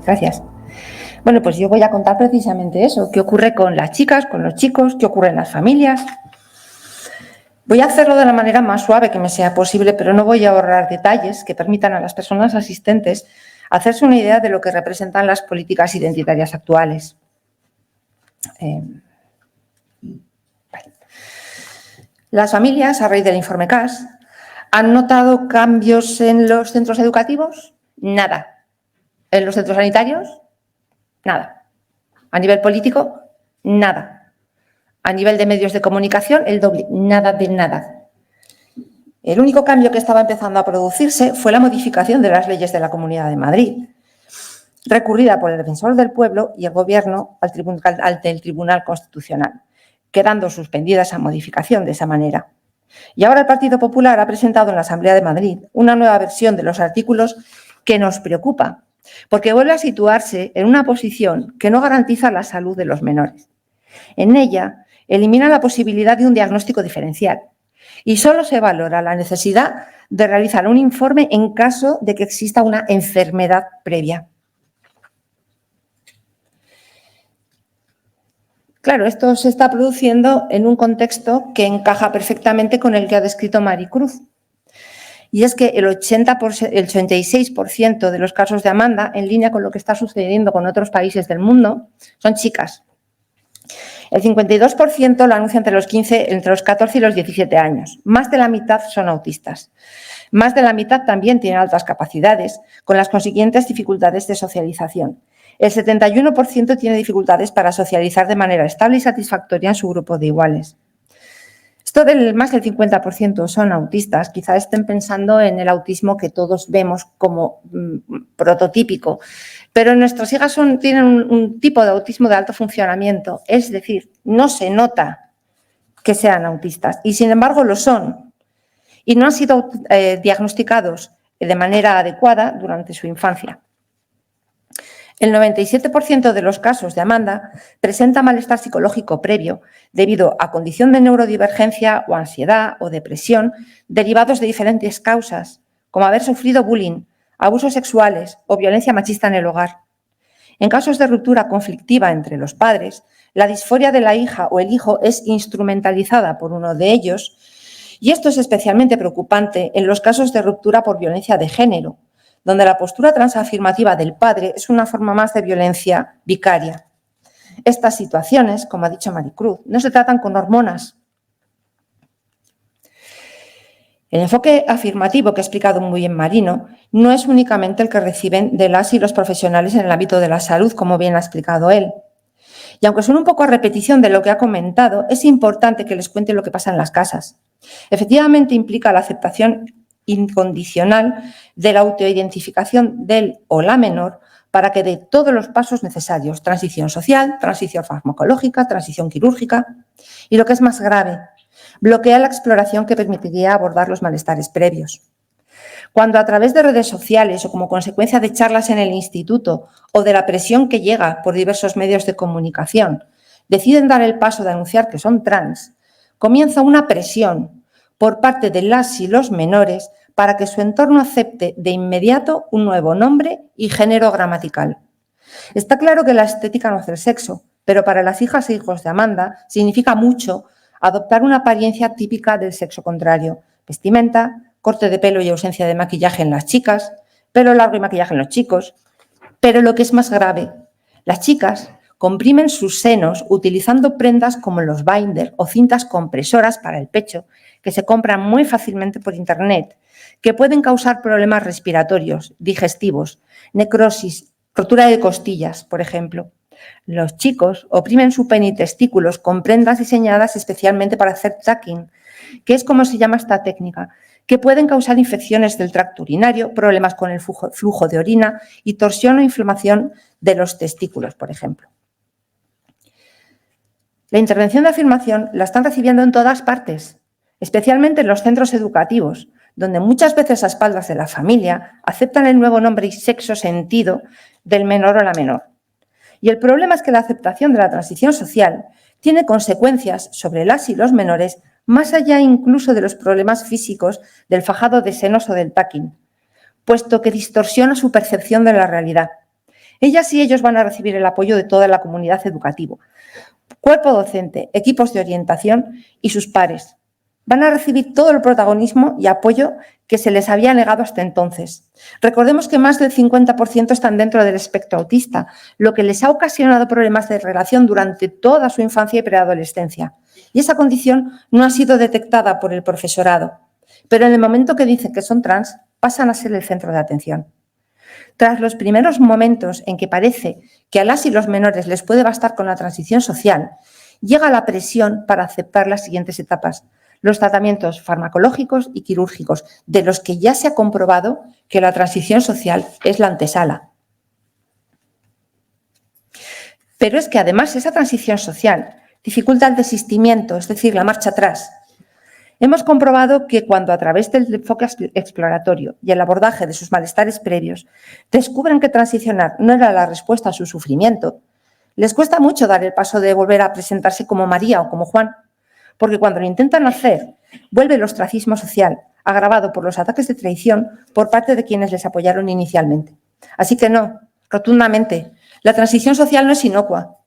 Gracias. Bueno, pues yo voy a contar precisamente eso, qué ocurre con las chicas, con los chicos, qué ocurre en las familias. Voy a hacerlo de la manera más suave que me sea posible, pero no voy a ahorrar detalles que permitan a las personas asistentes hacerse una idea de lo que representan las políticas identitarias actuales. Las familias, a raíz del informe CAS, ¿han notado cambios en los centros educativos? Nada. ¿En los centros sanitarios? Nada. ¿A nivel político? Nada. A nivel de medios de comunicación, el doble. Nada de nada. El único cambio que estaba empezando a producirse fue la modificación de las leyes de la Comunidad de Madrid, recurrida por el Defensor del Pueblo y el Gobierno ante el Tribunal Constitucional, quedando suspendida esa modificación de esa manera. Y ahora el Partido Popular ha presentado en la Asamblea de Madrid una nueva versión de los artículos que nos preocupa, porque vuelve a situarse en una posición que no garantiza la salud de los menores. En ella, elimina la posibilidad de un diagnóstico diferencial y solo se valora la necesidad de realizar un informe en caso de que exista una enfermedad previa. Claro, esto se está produciendo en un contexto que encaja perfectamente con el que ha descrito Maricruz. Y es que el 86% de los casos de Amanda, en línea con lo que está sucediendo con otros países del mundo, son chicas. El 52% lo anuncia entre los 14 y los 17 años. Más de la mitad son autistas. Más de la mitad también tienen altas capacidades, con las consiguientes dificultades de socialización. El 71% tiene dificultades para socializar de manera estable y satisfactoria en su grupo de iguales. Esto del más del 50% son autistas. Quizá estén pensando en el autismo que todos vemos como prototípico, pero nuestras hijas tienen un tipo de autismo de alto funcionamiento, es decir, no se nota que sean autistas y sin embargo lo son y no han sido diagnosticados de manera adecuada durante su infancia. El 97% de los casos de Amanda presenta malestar psicológico previo debido a condición de neurodivergencia o ansiedad o depresión derivados de diferentes causas, como haber sufrido bullying, abusos sexuales o violencia machista en el hogar. En casos de ruptura conflictiva entre los padres, la disforia de la hija o el hijo es instrumentalizada por uno de ellos y esto es especialmente preocupante en los casos de ruptura por violencia de género, donde la postura transafirmativa del padre es una forma más de violencia vicaria. Estas situaciones, como ha dicho Maricruz, no se tratan con hormonas. El enfoque afirmativo que ha explicado muy bien Marino no es únicamente el que reciben de las y los profesionales en el ámbito de la salud, como bien ha explicado él. Y aunque suene un poco a repetición de lo que ha comentado, es importante que les cuente lo que pasa en las casas. Efectivamente implica la aceptación incondicional de la autoidentificación del o la menor para que dé todos los pasos necesarios, transición social, transición farmacológica, transición quirúrgica y, lo que es más grave, bloquea la exploración que permitiría abordar los malestares previos. Cuando a través de redes sociales o como consecuencia de charlas en el instituto o de la presión que llega por diversos medios de comunicación deciden dar el paso de anunciar que son trans, comienza una presión por parte de las y los menores para que su entorno acepte de inmediato un nuevo nombre y género gramatical. Está claro que la estética no hace el sexo, pero para las hijas e hijos de Amanda significa mucho adoptar una apariencia típica del sexo contrario: vestimenta, corte de pelo y ausencia de maquillaje en las chicas, pelo largo y maquillaje en los chicos. Pero lo que es más grave, las chicas comprimen sus senos utilizando prendas como los binder o cintas compresoras para el pecho, que se compran muy fácilmente por internet, que pueden causar problemas respiratorios, digestivos, necrosis, rotura de costillas, por ejemplo. Los chicos oprimen su pene y testículos con prendas diseñadas especialmente para hacer tucking, que es como se llama esta técnica, que pueden causar infecciones del tracto urinario, problemas con el flujo de orina y torsión o inflamación de los testículos, por ejemplo. La intervención de afirmación la están recibiendo en todas partes, especialmente en los centros educativos, donde muchas veces a espaldas de la familia aceptan el nuevo nombre y sexo sentido del menor o la menor. Y el problema es que la aceptación de la transición social tiene consecuencias sobre las y los menores más allá incluso de los problemas físicos del fajado de senos o del tucking, puesto que distorsiona su percepción de la realidad. Ellas y ellos van a recibir el apoyo de toda la comunidad educativa, cuerpo docente, equipos de orientación y sus pares. Van a recibir todo el protagonismo y apoyo que se les había negado hasta entonces. Recordemos que más del 50% están dentro del espectro autista, lo que les ha ocasionado problemas de relación durante toda su infancia y preadolescencia. Y esa condición no ha sido detectada por el profesorado. Pero en el momento que dicen que son trans, pasan a ser el centro de atención. Tras los primeros momentos en que parece que a las y los menores les puede bastar con la transición social, llega la presión para aceptar las siguientes etapas, los tratamientos farmacológicos y quirúrgicos, de los que ya se ha comprobado que la transición social es la antesala. Pero es que además esa transición social dificulta el desistimiento, es decir, la marcha atrás. Hemos comprobado que cuando a través del enfoque exploratorio y el abordaje de sus malestares previos descubren que transicionar no era la respuesta a su sufrimiento, les cuesta mucho dar el paso de volver a presentarse como María o como Juan, porque cuando lo intentan hacer, vuelve el ostracismo social, agravado por los ataques de traición por parte de quienes les apoyaron inicialmente. Así que no, rotundamente, la transición social no es inocua.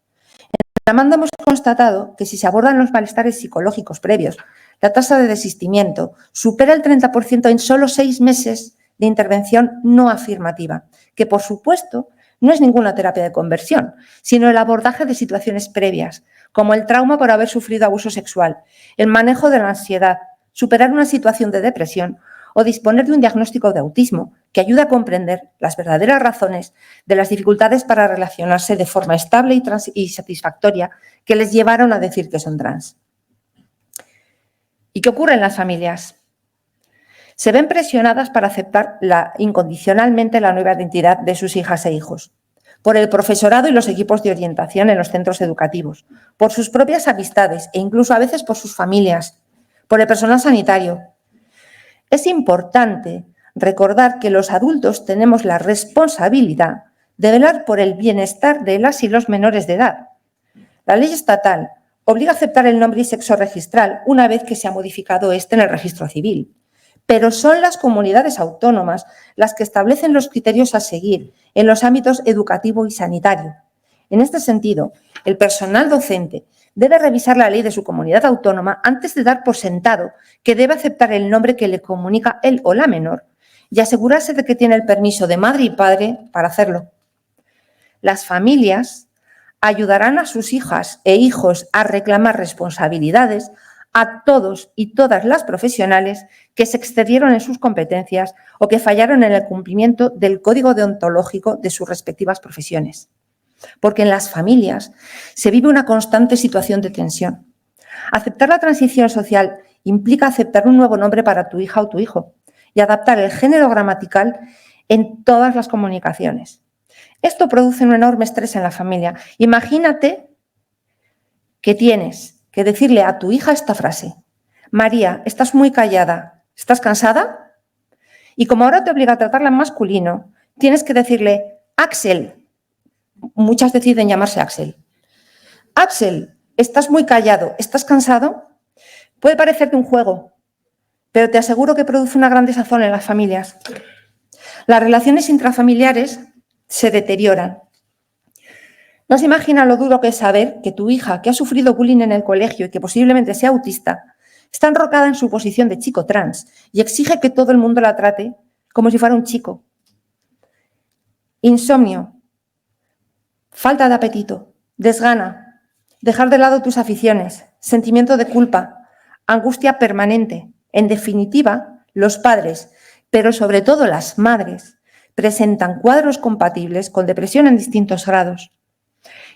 En la Amanda hemos constatado que si se abordan los malestares psicológicos previos, la tasa de desistimiento supera el 30% en solo 6 meses de intervención no afirmativa, que por supuesto no es ninguna terapia de conversión, sino el abordaje de situaciones previas, como el trauma por haber sufrido abuso sexual, el manejo de la ansiedad, superar una situación de depresión o disponer de un diagnóstico de autismo que ayuda a comprender las verdaderas razones de las dificultades para relacionarse de forma estable y satisfactoria que les llevaron a decir que son trans. ¿Y qué ocurre en las familias? Se ven presionadas para aceptar incondicionalmente la nueva identidad de sus hijas e hijos, por el profesorado y los equipos de orientación en los centros educativos, por sus propias amistades e incluso a veces por sus familias, por el personal sanitario. Es importante recordar que los adultos tenemos la responsabilidad de velar por el bienestar de las y los menores de edad. La ley estatal obliga a aceptar el nombre y sexo registral una vez que se ha modificado este en el registro civil. Pero son las comunidades autónomas las que establecen los criterios a seguir en los ámbitos educativo y sanitario. En este sentido, el personal docente debe revisar la ley de su comunidad autónoma antes de dar por sentado que debe aceptar el nombre que le comunica él o la menor y asegurarse de que tiene el permiso de madre y padre para hacerlo. Las familias ayudarán a sus hijas e hijos a reclamar responsabilidades a todos y todas las profesionales que se excedieron en sus competencias o que fallaron en el cumplimiento del código deontológico de sus respectivas profesiones. Porque en las familias se vive una constante situación de tensión. Aceptar la transición social implica aceptar un nuevo nombre para tu hija o tu hijo y adaptar el género gramatical en todas las comunicaciones. Esto produce un enorme estrés en la familia. Imagínate que tienes que decirle a tu hija esta frase: María, estás muy callada, ¿estás cansada? Y como ahora te obliga a tratarla en masculino, tienes que decirle: Axel. Muchas deciden llamarse Axel. Axel, estás muy callado, ¿estás cansado? Puede parecerte un juego, pero te aseguro que produce una gran desazón en las familias. Las relaciones intrafamiliares se deterioran. No se imagina lo duro que es saber que tu hija, que ha sufrido bullying en el colegio y que posiblemente sea autista, está enrocada en su posición de chico trans y exige que todo el mundo la trate como si fuera un chico. Insomnio, falta de apetito, desgana, dejar de lado tus aficiones, sentimiento de culpa, angustia permanente. En definitiva, los padres, pero sobre todo las madres, presentan cuadros compatibles con depresión en distintos grados.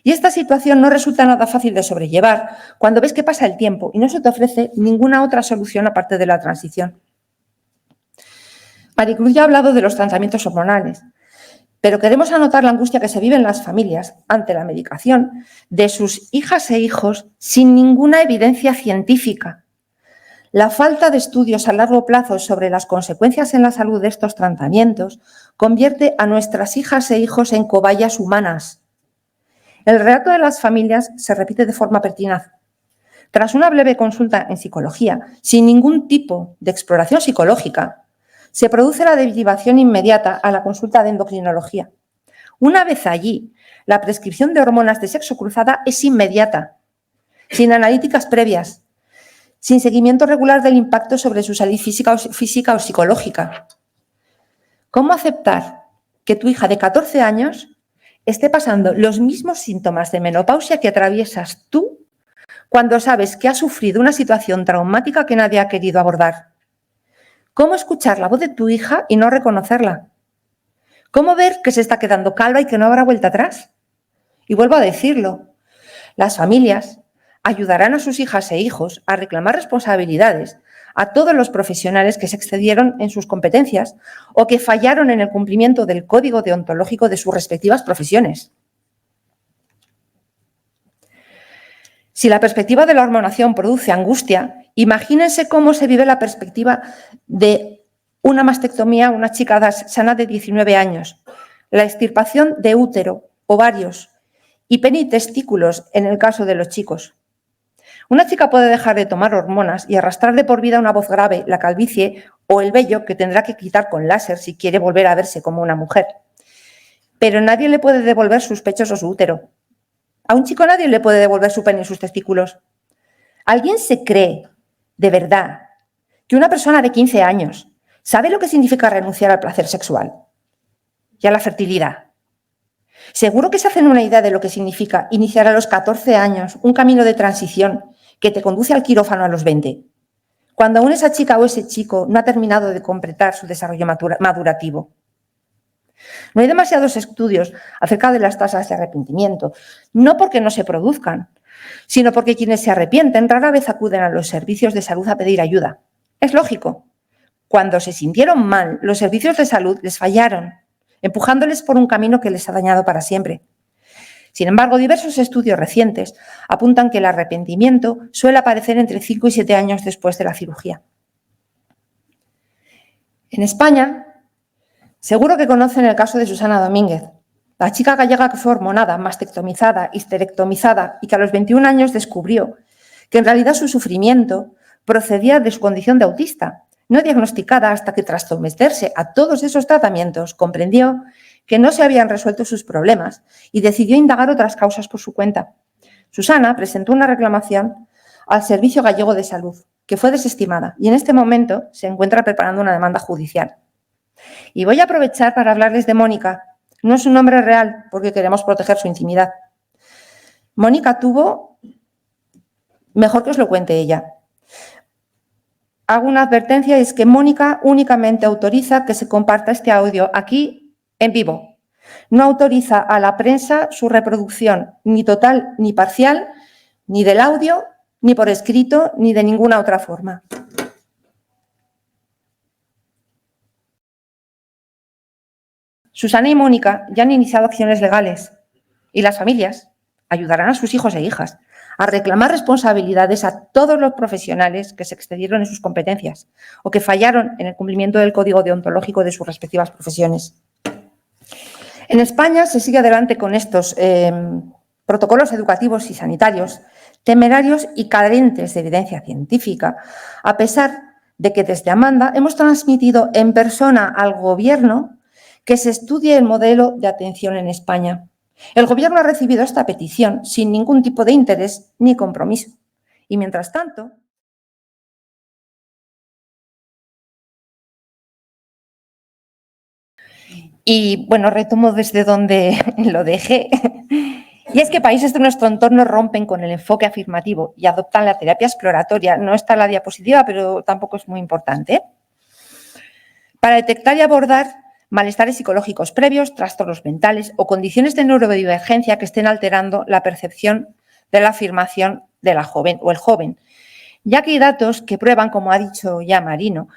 Y esta situación no resulta nada fácil de sobrellevar cuando ves que pasa el tiempo y no se te ofrece ninguna otra solución aparte de la transición. Maricruz ya ha hablado de los tratamientos hormonales, pero queremos anotar la angustia que se vive en las familias ante la medicación de sus hijas e hijos sin ninguna evidencia científica. La falta de estudios a largo plazo sobre las consecuencias en la salud de estos tratamientos convierte a nuestras hijas e hijos en cobayas humanas. El relato de las familias se repite de forma pertinaz. Tras una breve consulta en psicología, sin ningún tipo de exploración psicológica, se produce la derivación inmediata a la consulta de endocrinología. Una vez allí, la prescripción de hormonas de sexo cruzada es inmediata, sin analíticas previas, sin seguimiento regular del impacto sobre su salud física o psicológica. ¿Cómo aceptar que tu hija de 14 años esté pasando los mismos síntomas de menopausia que atraviesas tú cuando sabes que ha sufrido una situación traumática que nadie ha querido abordar? ¿Cómo escuchar la voz de tu hija y no reconocerla? ¿Cómo ver que se está quedando calva y que no habrá vuelta atrás? Y vuelvo a decirlo, las familias ayudarán a sus hijas e hijos a reclamar responsabilidades a todos los profesionales que se excedieron en sus competencias o que fallaron en el cumplimiento del código deontológico de sus respectivas profesiones. Si la perspectiva de la hormonación produce angustia, imagínense cómo se vive la perspectiva de una mastectomía, una chica sana de 19 años, la extirpación de útero, ovarios y pene y testículos en el caso de los chicos. Una chica puede dejar de tomar hormonas y arrastrar de por vida una voz grave, la calvicie o el vello que tendrá que quitar con láser si quiere volver a verse como una mujer. Pero nadie le puede devolver sus pechos o su útero. A un chico nadie le puede devolver su pene y sus testículos. ¿Alguien se cree, de verdad, que una persona de 15 años sabe lo que significa renunciar al placer sexual y a la fertilidad? Seguro que se hacen una idea de lo que significa iniciar a los 14 años un camino de transición que te conduce al quirófano a los 20, cuando aún esa chica o ese chico no ha terminado de completar su desarrollo madurativo. No hay demasiados estudios acerca de las tasas de arrepentimiento, no porque no se produzcan, sino porque quienes se arrepienten rara vez acuden a los servicios de salud a pedir ayuda. Es lógico. Cuando se sintieron mal, los servicios de salud les fallaron, empujándoles por un camino que les ha dañado para siempre. Sin embargo, diversos estudios recientes apuntan que el arrepentimiento suele aparecer entre 5 y 7 años después de la cirugía. En España, seguro que conocen el caso de Susana Domínguez, la chica gallega que fue hormonada, mastectomizada, histerectomizada y que a los 21 años descubrió que en realidad su sufrimiento procedía de su condición de autista, no diagnosticada hasta que tras someterse a todos esos tratamientos comprendió que no se habían resuelto sus problemas y decidió indagar otras causas por su cuenta. Susana presentó una reclamación al Servicio Gallego de Salud, que fue desestimada y en este momento se encuentra preparando una demanda judicial. Y voy a aprovechar para hablarles de Mónica. No es un nombre real porque queremos proteger su intimidad. Mónica tuvo, mejor que os lo cuente ella. Hago una advertencia, es que Mónica únicamente autoriza que se comparta este audio aquí en vivo. No autoriza a la prensa su reproducción ni total ni parcial, ni del audio, ni por escrito, ni de ninguna otra forma. Susana y Mónica ya han iniciado acciones legales y las familias ayudarán a sus hijos e hijas a reclamar responsabilidades a todos los profesionales que se excedieron en sus competencias o que fallaron en el cumplimiento del código deontológico de sus respectivas profesiones. En España se sigue adelante con estos protocolos educativos y sanitarios temerarios y carentes de evidencia científica, a pesar de que desde Amanda hemos transmitido en persona al Gobierno que se estudie el modelo de atención en España. El Gobierno ha recibido esta petición sin ningún tipo de interés ni compromiso. Y mientras tanto, y bueno, retomo desde donde lo dejé, y es que países de nuestro entorno rompen con el enfoque afirmativo y adoptan la terapia exploratoria. No está en la diapositiva, pero tampoco es muy importante. Para detectar y abordar malestares psicológicos previos, trastornos mentales o condiciones de neurodivergencia que estén alterando la percepción de la afirmación de la joven o el joven, ya que hay datos que prueban, como ha dicho ya Marino,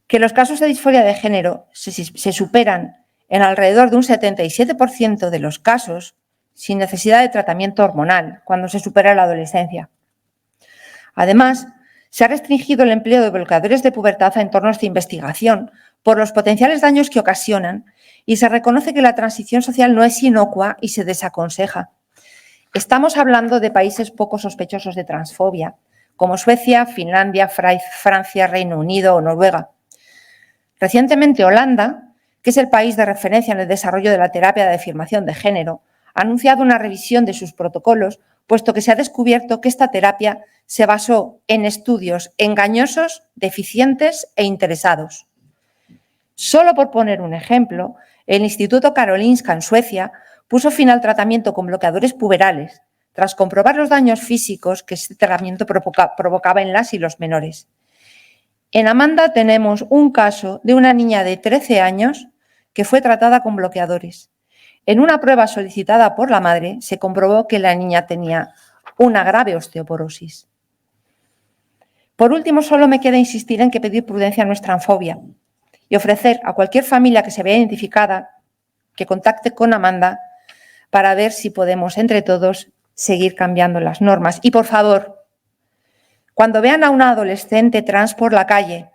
que los casos de disforia de género se superan en alrededor de un 77% de los casos sin necesidad de tratamiento hormonal cuando se supera la adolescencia. Además, se ha restringido el empleo de bloqueadores de pubertad a entornos de investigación por los potenciales daños que ocasionan y se reconoce que la transición social no es inocua y se desaconseja. Estamos hablando de países poco sospechosos de transfobia, como Suecia, Finlandia, Francia, Reino Unido o Noruega. Recientemente, Holanda que es el país de referencia en el desarrollo de la terapia de afirmación de género, ha anunciado una revisión de sus protocolos, puesto que se ha descubierto que esta terapia se basó en estudios engañosos, deficientes e interesados. Solo por poner un ejemplo, el Instituto Karolinska en Suecia puso fin al tratamiento con bloqueadores puberales, tras comprobar los daños físicos que este tratamiento provocaba en las y los menores. En Amanda tenemos un caso de una niña de 13 años que fue tratada con bloqueadores. En una prueba solicitada por la madre se comprobó que la niña tenía una grave osteoporosis. Por último, solo me queda insistir en que pedir prudencia no es transfobia y ofrecer a cualquier familia que se vea identificada que contacte con Amanda para ver si podemos entre todos seguir cambiando las normas. Y por favor, cuando vean a una adolescente trans por la calle,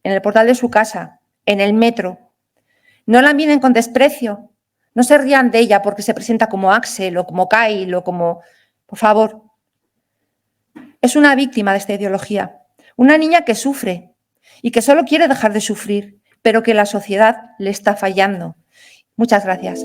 en el portal de su casa, en el metro, no la miren con desprecio, no se rían de ella porque se presenta como Axel o como Kyle o como... Por favor, es una víctima de esta ideología, una niña que sufre y que solo quiere dejar de sufrir, pero que la sociedad le está fallando. Muchas gracias.